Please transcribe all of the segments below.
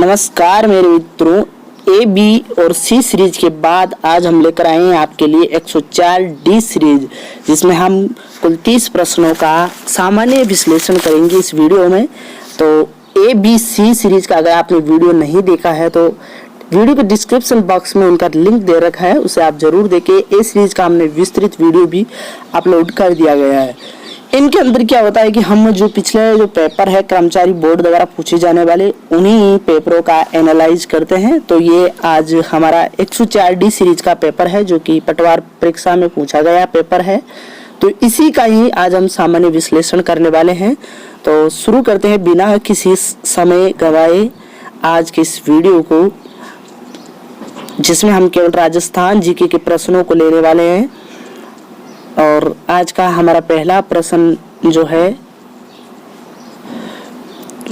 नमस्कार मेरे मित्रों, ए बी और सी सीरीज के बाद आज हम लेकर आए हैं आपके लिए 104 डी सीरीज, जिसमें हम कुल 30 प्रश्नों का सामान्य विश्लेषण करेंगे इस वीडियो में। तो ए बी सी सीरीज का अगर आपने वीडियो नहीं देखा है तो वीडियो के डिस्क्रिप्शन बॉक्स में उनका लिंक दे रखा है, उसे आप जरूर देखें। ए सीरीज का हमने विस्तृत वीडियो भी अपलोड कर दिया गया है। इनके अंदर क्या होता है कि हम जो पिछले जो पेपर है कर्मचारी बोर्ड द्वारा पूछे जाने वाले उन्हीं पेपरों का एनालाइज करते हैं। तो ये आज हमारा 104 डी सीरीज का पेपर है जो कि पटवार परीक्षा में पूछा गया पेपर है। तो इसी का ही आज हम सामान्य विश्लेषण करने वाले हैं। तो शुरू करते हैं बिना किसी समय गवाए आज के इस वीडियो को, जिसमें हम केवल राजस्थान जीके के प्रश्नों को लेने वाले हैं। और आज का हमारा पहला प्रश्न जो है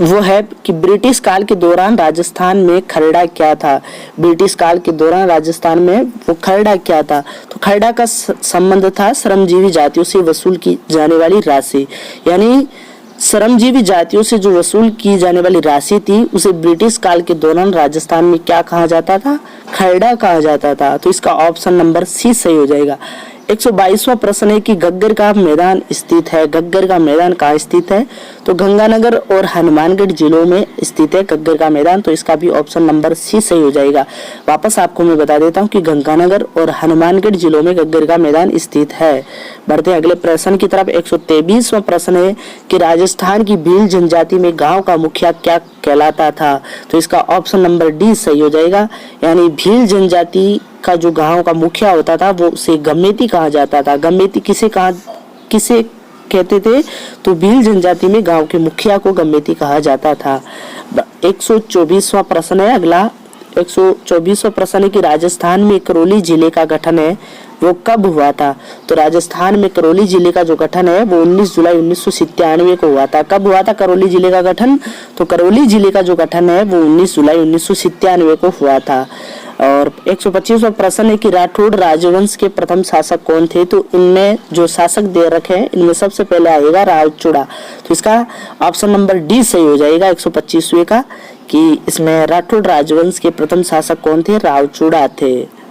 वो है कि ब्रिटिश काल के दौरान राजस्थान में खरड़ा क्या था। ब्रिटिश काल के दौरान राजस्थान में वो खरड़ा क्या था। तो खरड़ा का संबंध था श्रमजीवी जातियों से वसूल की जाने वाली राशि, यानी श्रमजीवी जातियों से जो वसूल की जाने वाली राशि थी उसे ब्रिटिश काल के दौरान राजस्थान में क्या कहा जाता था, खरड़ा कहा जाता था। तो इसका ऑप्शन नंबर सी सही हो जाएगा। 122वां प्रश्न है कि घग्गर का मैदान स्थित है। घग्गर का मैदान कहाँ स्थित है, तो गंगानगर और हनुमानगढ़ जिलों में स्थित है घग्गर का मैदान। तो इसका भी ऑप्शन नंबर सी सही हो जाएगा। वापस आपको मैं बता देता हूँ कि गंगानगर और हनुमानगढ़ जिलों में घग्गर का मैदान स्थित है। बढ़ते हैं अगले प्रश्न की तरफ। 123वां प्रश्न है कि राजस्थान की भील जनजाति में गाँव का मुखिया क्या कहलाता था। तो इसका ऑप्शन नंबर डी सही हो जाएगा। यानी भील जनजाति का जो गांव का मुखिया होता था वो उसे गमेती कहा जाता था। गमेती किसे कहते थे, तो भील जनजाति में गांव के मुखिया को गमेती कहा जाता था। 124वां प्रश्न है अगला। 124वां प्रश्न है कि राजस्थान में करौली जिले का गठन है वो कब हुआ था। तो राजस्थान में करौली जिले का जो गठन है वो 19 जुलाई 1997 को हुआ था। कब हुआ था करौली जिले का गठन, तो करौली जिले का जो गठन है वो 19 जुलाई 1997 को हुआ था। और 125वां प्रश्न है कि राठौड़ राजवंश के प्रथम शासक कौन थे। तो इनमें जो शासक दे रखे हैं इनमें सबसे पहले आएगा रावचूड़ा। तो इसका ऑप्शन नंबर डी सही हो जाएगा 125वें का, कि इसमें राठौड़ राजवंश के प्रथम शासक कौन थे, रावचूड़ा थे।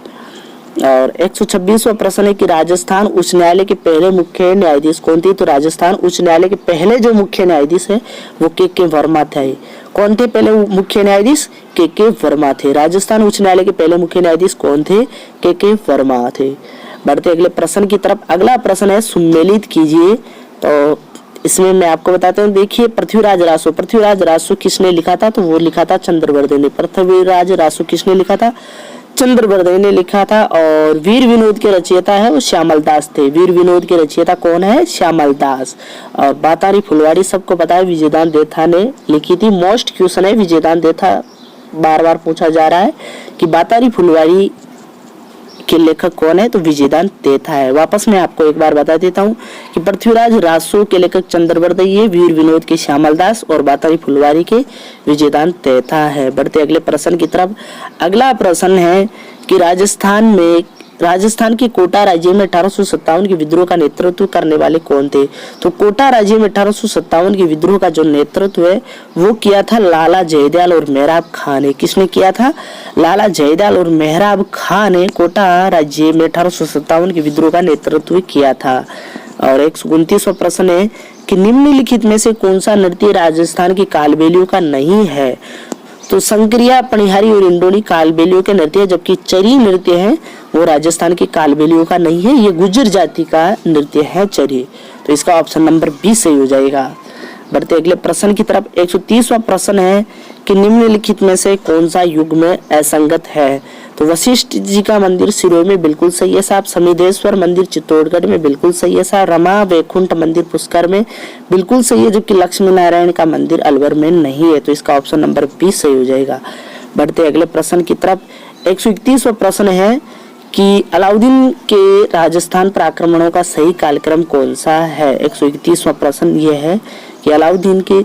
और 126वां प्रश्न है कि राजस्थान उच्च न्यायालय के पहले मुख्य न्यायाधीश कौन थे। तो राजस्थान उच्च न्यायालय के पहले जो मुख्य न्यायाधीश है वो के वर्मा थे। कौन थे पहले मुख्य न्यायाधीश, के वर्मा थे। राजस्थान उच्च न्यायालय के पहले मुख्य न्यायाधीश कौन थे, के वर्मा थे। बढ़ते अगले प्रश्न की तरफ। अगला प्रश्न है सुमेलित कीजिए। तो इसमें मैं आपको बताता हूँ, देखिए पृथ्वीराज रासो किसने लिखा था, तो वो लिखा था चंद्रवर्धन ने। पृथ्वीराज रासो किसने लिखा था, चंद्रवर्धन ने लिखा था। और वीर विनोद के रचयिता है वो श्यामल दास थे। वीर विनोद के रचयिता कौन है, श्यामल दास। और बातारी फुलवाड़ी सबको पता है विजयदान देथा ने लिखी थी। मोस्ट क्वेश्चन है विजयदान देथा, बार बार पूछा जा रहा है कि बातारी फुलवाड़ी के लेखक कौन है, तो विजयदान देथा है। वापस मैं आपको एक बार बता देता हूँ कि पृथ्वीराज रासो के लेखक चंद्रवर्धन, ये वीर विनोद के श्यामल दास और बातारी फुलवाड़ी के विजयदान देथा है। बढ़ते अगले प्रश्न की तरफ। अगला प्रश्न है कि राजस्थान के कोटा राज्य में 1857 के विद्रोह का नेतृत्व करने वाले कौन थे। तो कोटा राज्य में 1857 के विद्रोह का जो नेतृत्व है वो किया था लाला जयदयाल और मेहराब खां ने। किसने किया था, लाला जयदयाल और मेहराब खां ने कोटा राज्य में 1857 के विद्रोह का नेतृत्व किया था। और 129वां प्रश्न है कि निम्नलिखित में से कौन सा नृत्य राजस्थान की कालबेलियों का नहीं है। तो संक्रिया, पनिहारी और इंडोनी कालबेलियों के नृत्य, जबकि चरी नृत्य है वो राजस्थान की कालबेलियों का नहीं है, ये गुर्जर जाति का नृत्य है चरी। तो इसका ऑप्शन नंबर बी सही हो जाएगा। बढ़ते अगले प्रश्न की तरफ। 130वां प्रश्न है कि निम्नलिखित में से कौन सा युग में असंगत है। तो वशिष्ठ जी का मंदिर सिरोही में बिल्कुल सही है साहब। समिधेश्वर मंदिर चित्तौड़गढ़ में बिल्कुल सही है साहब। रमा वैकुंठ मंदिर पुष्कर में बिल्कुल सही है, जबकि लक्ष्मी नारायण का मंदिर अलवर में नहीं है। तो इसका ऑप्शन नंबर बी सही हो जाएगा। बढ़ते अगले प्रश्न की तरफ। 131वां प्रश्न है कि अलाउद्दीन के राजस्थान पर आक्रमणों का सही कालक्रम कौन सा है। 131वां प्रश्न यह है कि अलाउद्दीन के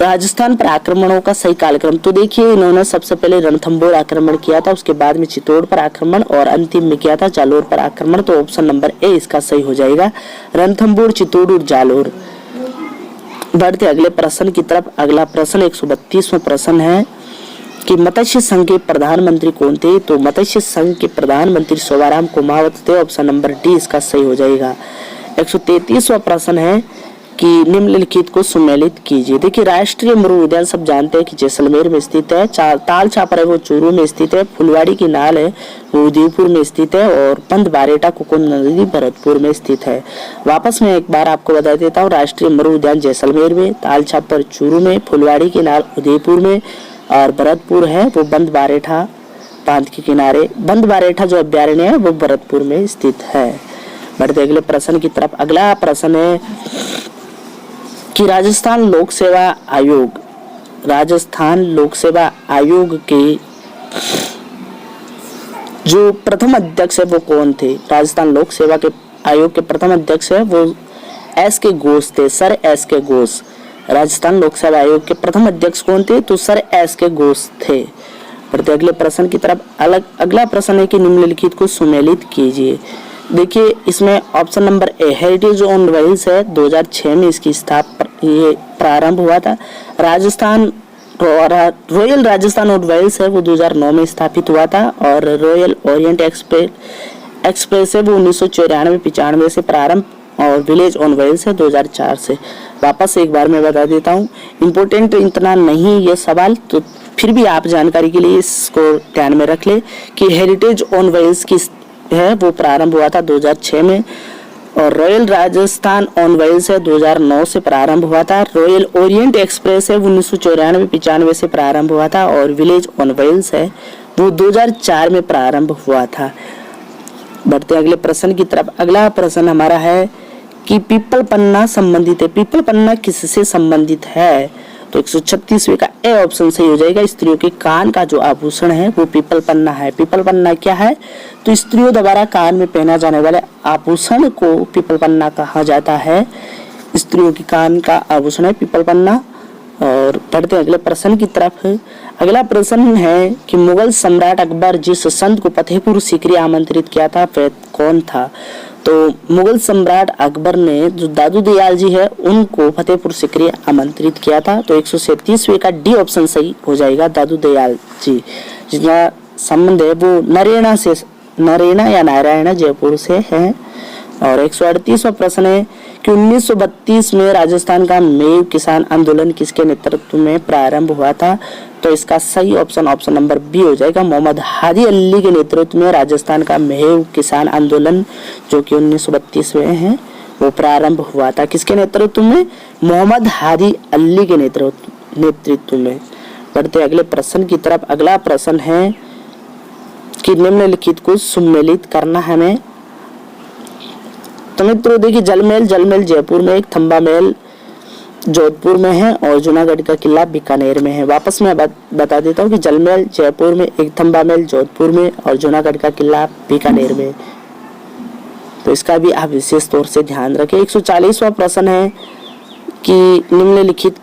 राजस्थान पर आक्रमणों का सही कालक्रम। तो देखिए इन्होंने सबसे पहले रणथंभौर आक्रमण किया था, उसके बाद में चित्तौड़ पर आक्रमण और अंतिम में किया था जालोर पर आक्रमण। तो ऑप्शन नंबर ए इसका सही हो जाएगा, रणथंभौर, चित्तौड़ और जालोर। बढ़ते अगले प्रश्न की तरफ। अगला प्रश्न 132वां प्रश्न है कि मत्स्य संघ के प्रधानमंत्री कौन थे? तो मत्स्य संघ के प्रधानमंत्री शोभाराम कुमावत थे। ऑप्शन नंबर डी इसका सही हो जाएगा। 133वां प्रश्न है कि निम्नलिखित को सुमेलित कीजिए। देखिए, राष्ट्रीय मृग उद्यान सब जानते हैं कि जैसलमेर में स्थित है। ताल छापर है वो चूरू में स्थित है। फुलवाड़ी की नाल है वो उदयपुर में स्थित है। और बंद बारेटा कुकुम नदी भरतपुर में स्थित है। वापस में एक बार आपको बता देता हूँ, राष्ट्रीय मृग उद्यान जैसलमेर में, ताल छापर चूरू में, फुलवाड़ी की नाल उदयपुर में और भरतपुर है वो बंद बारेठा बांध के किनारे। बंद बारेठा जो अभ्यारण्य है वो भरतपुर में स्थित है। बढ़ते अगले प्रश्न की तरफ। अगला प्रश्न है कि राजस्थान लोक सेवा आयोग के जो प्रथम अध्यक्ष है वो कौन थे? राजस्थान लोक सेवा के आयोग के प्रथम अध्यक्ष है वो एस के घोष थे, सर एस के घोष। राजस्थान लोक सेवा आयोग के प्रथम अध्यक्ष कौन थे? तो सर एस के घोष थे। बढ़ते अगले प्रश्न की तरफ। अगला प्रश्न है कि निम्नलिखित को सुमेलित कीजिए। देखिए, इसमें option number A heritage on wheels है। 2006 में इसकी ये प्रारंभ हुआ था। रॉयल राजस्थान ऑन व्हील्स है वो 2009 में स्थापित हुआ था। और रॉयल ओरिएंट एक्सप्रेस है वो 1994-95 से प्रारंभ। और विलेज ऑन व्हील्स है 2004 से। वापस एक बार मैं बता देता हूँ, इम्पोर्टेंट इतना नहीं ये सवाल, तो फिर भी आप जानकारी के लिए इसको ध्यान में रख ले कि हेरिटेज ऑन व्हील्स की है वो प्रारंभ हुआ था 2006 में। और रॉयल राजस्थान ऑन व्हील्स है 2009 से प्रारंभ हुआ था। रॉयल ओरिएंट एक्सप्रेस है 1994-95 से प्रारंभ हुआ था। और विलेज ऑन व्हील्स है वो 2004 में प्रारंभ हुआ था। बढ़ते अगले प्रश्न की तरफ। अगला प्रश्न हमारा है कि पीपल पन्ना संबंधित है। पीपल पन्ना किससे संबंधित है? तो 136वें का ए ऑप्शन सही हो जाएगा। स्त्रियों के कान का जो आभूषण है वो पीपल पन्ना है। पीपल पन्ना क्या है? तो स्त्रियों द्वारा कान में पहना जाने वाले आभूषण को पीपल पन्ना कहा जाता है। स्त्रियों के कान का आभूषण है पीपल पन्ना। और बढ़ते अगले प्रश्न की तरफ। अगला प्रश्न है कि मुगल सम्राट अकबर जिस संत को फतेहपुर सीकरी आमंत्रित किया था वह कौन था? तो मुगल सम्राट अकबर ने जो दादू दयाल जी है उनको फतेहपुर सीकरी आमंत्रित किया था। तो 137वें का डी ऑप्शन सही हो जाएगा, दादू दयाल जी। जिसका संबंध है वो नरेना या नारायण जयपुर से है। और 138वां प्रश्न है कि 1932 में राजस्थान का मेव किसान आंदोलन किसके नेतृत्व में प्रारंभ हुआ था? तो इसका सही ऑप्शन नंबर बी हो जाएगा। मोहम्मद हादी अली के नेतृत्व में राजस्थान का मेव किसान आंदोलन जो कि 1932 में है वो प्रारंभ हुआ था। किसके नेतृत्व में? मोहम्मद हादी अली के नेतृत्व में। बढ़ते अगले प्रश्न की तरफ। अगला प्रश्न है कि निम्नलिखित को सुमेलित करना है हमें। तो मित्रों देखिए, जलमहल जयपुर में, एक थंबा महल जोधपुर में है और जूनागढ़ का किला बीकानेर में है। वापस मैं बता देता हूँ कि जलमहल जयपुर में, एक थंबा महल जोधपुर में और जूनागढ़ का किला बीकानेर में। तो इसका भी आप विशेष तौर से ध्यान रखें। 140वां प्रश्न है कि निम्नलिखित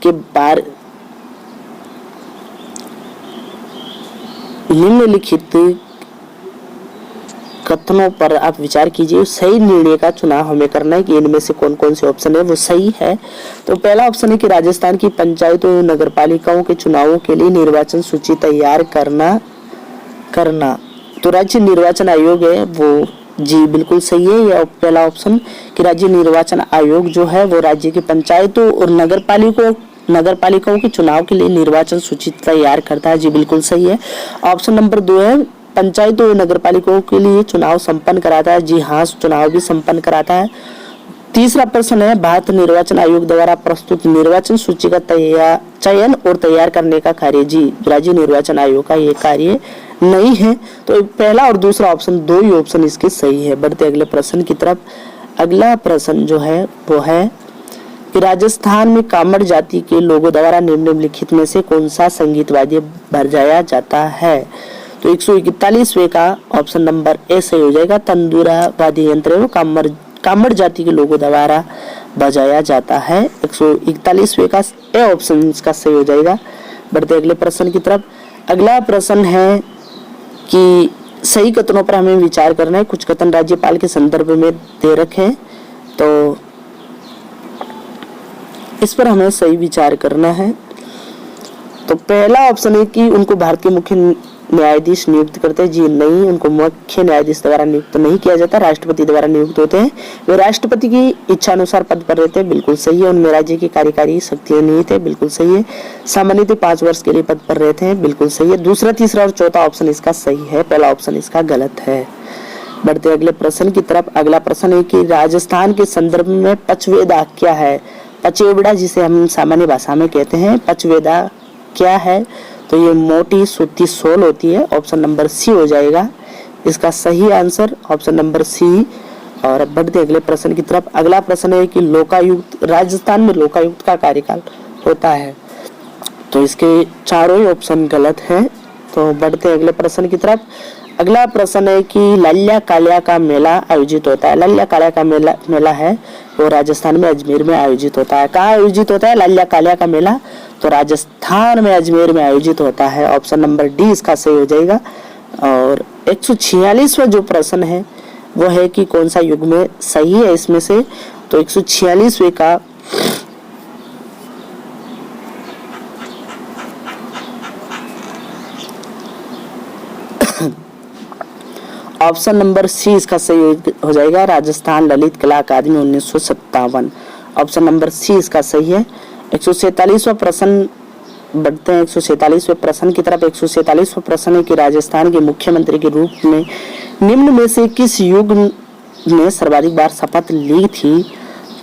कथनों पर आप विचार कीजिए। सही निर्णय का चुनाव हमें करना है कि इनमें से कौन कौन से ऑप्शन है वो सही है। तो पहला ऑप्शन है कि राजस्थान की पंचायतों और नगर पालिकाओं के चुनावों के लिए निर्वाचन सूची तैयार करना। तो राज्य निर्वाचन आयोग है वो जी बिल्कुल सही है। यह पहला ऑप्शन कि राज्य निर्वाचन आयोग जो है वो राज्य की पंचायतों और नगर पालिकाओं के चुनाव के लिए निर्वाचन सूची तैयार करता है, जी बिल्कुल सही है। ऑप्शन नंबर 2 है पंचायतों और नगर पालिकाओं के लिए चुनाव संपन्न कराता है, जी हाँ चुनाव भी संपन्न कराता है। तीसरा प्रश्न है भारत निर्वाचन आयोग द्वारा प्रस्तुत निर्वाचन सूची का चयन और तैयार करने का कार्य जी राज्य निर्वाचन आयोग का ये कार्य नहीं है। तो पहला और दूसरा ऑप्शन, दो ही ऑप्शन इसके सही है। बढ़ते अगले प्रश्न की तरफ। अगला प्रश्न जो है वो है कि राजस्थान में कामड़ जाति के लोगों द्वारा निम्नलिखित में से कौन सा संगीत वाद्य बजाया जाता है? तो 141वें का ऑप्शन नंबर ए सही हो जाएगा। तंदूरा वाद्य यंत्र वो कामड़ जाति के लोगों द्वारा बजाया जाता है। 141वें का ए ऑप्शन इसका सही हो जाएगा। बढ़ते अगले प्रश्न की तरफ। अगला प्रश्न है कि सही कथनों पर हमें विचार करना है। कुछ कथन राज्यपाल के संदर्भ में दे रखे हैं। तो इस पर हमें सही विचार करना है। तो पहला ऑप्शन है कि उनको भारत के मुख्य न्यायाधीश नियुक्त करते हैं। जी नहीं, उनको मुख्य न्यायाधीश द्वारा नियुक्त नहीं किया जाता, राष्ट्रपति द्वारा नियुक्त होते हैं। वे राष्ट्रपति की इच्छा अनुसार पद पर रहते हैं, बिल्कुल सही है। उनमें राज्य की कार्यकारी शक्तियां नहीं थे, बिल्कुल सही है। सामान्यतः 5 वर्ष के लिए पद पर रहते हैं, बिल्कुल सही है। दूसरा, तीसरा और चौथा ऑप्शन इसका सही है, पहला ऑप्शन इसका गलत है। बढ़ते अगले प्रश्न की तरफ। अगला प्रश्न है कि राजस्थान के संदर्भ में पचवेदा क्या है? पचवेड़ा जिसे हम सामान्य भाषा में कहते हैं, पचवेदा क्या है? तो ये मोटी सूती सोल होती है। ऑप्शन नंबर सी हो जाएगा इसका सही आंसर, ऑप्शन नंबर सी। और बढ़ते अगले प्रश्न की तरफ। अगला प्रश्न है कि लोकायुक्त, राजस्थान में लोकायुक्त का कार्यकाल होता है। तो इसके चारों ही ऑप्शन गलत हैं। तो बढ़ते अगले प्रश्न की तरफ। अगला प्रश्न है कि लल्या काल्या का मेला आयोजित होता है। लल्या काल्या का मेला है वो राजस्थान में अजमेर में आयोजित होता है। कहाँ आयोजित होता है लल्या काल्या का मेला? तो राजस्थान में अजमेर में आयोजित होता है। ऑप्शन नंबर डी इसका सही हो जाएगा। और 146वां जो प्रश्न है वो है कि कौन सा युग में सही है इसमें से? तो 146वें का ऑप्शन नंबर सी इसका सही हो जाएगा, राजस्थान ललित कला अकादमी 1957। ऑप्शन नंबर सी इसका सही है। 147वां प्रश्न बढ़ते हैं 147वें प्रश्न की तरफ। 147वां प्रश्न है कि राजस्थान के मुख्यमंत्री के रूप में निम्न में से किस युग में सर्वाधिक बार शपथ ली थी?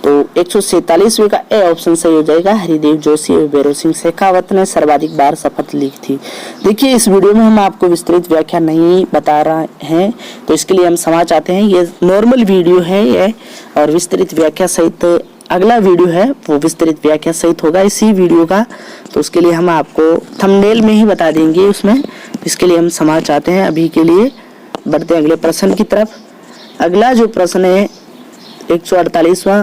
तो 147वें का ए ऑप्शन सही हो जाएगा, हरिदेव जोशी और भैरव सिंह शेखावत ने सर्वाधिक बार शपथ ली थी। देखिए इस वीडियो में हम आपको विस्तृत व्याख्या नहीं बता रहे हैं, तो इसके लिए हम क्षमा चाहते हैं। ये नॉर्मल वीडियो है ये, और विस्तृत व्याख्या सहित अगला वीडियो है वो विस्तृत व्याख्या सहित होगा इसी वीडियो का। तो उसके लिए हम आपको थंबनेल में ही बता देंगे उसमें, इसके लिए हम क्षमा चाहते हैं अभी के लिए। बढ़ते हैं अगले प्रश्न की तरफ। अगला जो प्रश्न है 148वां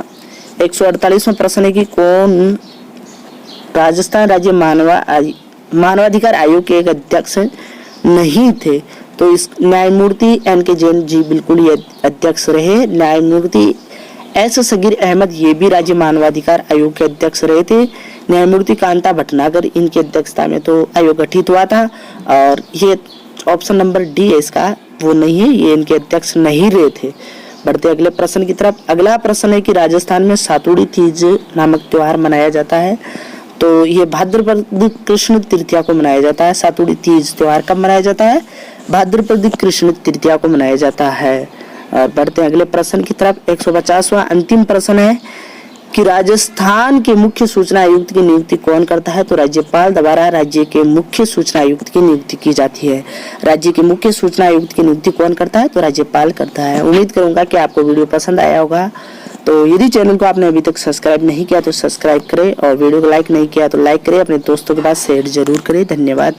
प्रश्न है कि कौन राजस्थान राज्य मानवाधिकार आयोग के एक अध्यक्ष नहीं थे? तो इस न्यायमूर्ति एन.के. जैन जी बिल्कुल ये अध्यक्ष रहे। न्यायमूर्ति एस. सगीर अहमद ये भी राज्य मानवाधिकार आयोग के अध्यक्ष रहे थे। न्यायमूर्ति कांता भटनागर इनकी अध्यक्षता में तो आयोग गठित हुआ था। और ये ऑप्शन नंबर डी है इसका, वो नहीं है, ये इनके अध्यक्ष नहीं रहे थे। बढ़ते अगले प्रश्न की तरफ। अगला प्रश्न है कि राजस्थान में सातुड़ी तीज नामक त्योहार मनाया जाता है। तो ये भाद्रपद कृष्ण तृतीया को मनाया जाता है। सातुड़ी तीज त्योहार कब मनाया जाता है? भाद्रपद कृष्ण तृतीया को मनाया जाता है। और बढ़ते अगले प्रश्न की तरफ। 150वां अंतिम प्रश्न है कि राजस्थान के मुख्य सूचना आयुक्त की नियुक्ति कौन करता है? तो राज्यपाल द्वारा राज्य के मुख्य सूचना आयुक्त की नियुक्ति की जाती है। राज्य के मुख्य सूचना आयुक्त की नियुक्ति कौन करता है? तो राज्यपाल करता है। उम्मीद करूंगा कि आपको वीडियो पसंद आया होगा। तो यदि चैनल को आपने अभी तक सब्सक्राइब नहीं किया तो सब्सक्राइब करें, और वीडियो को लाइक नहीं किया तो लाइक करें, अपने दोस्तों के पास शेयर जरूर करें। धन्यवाद।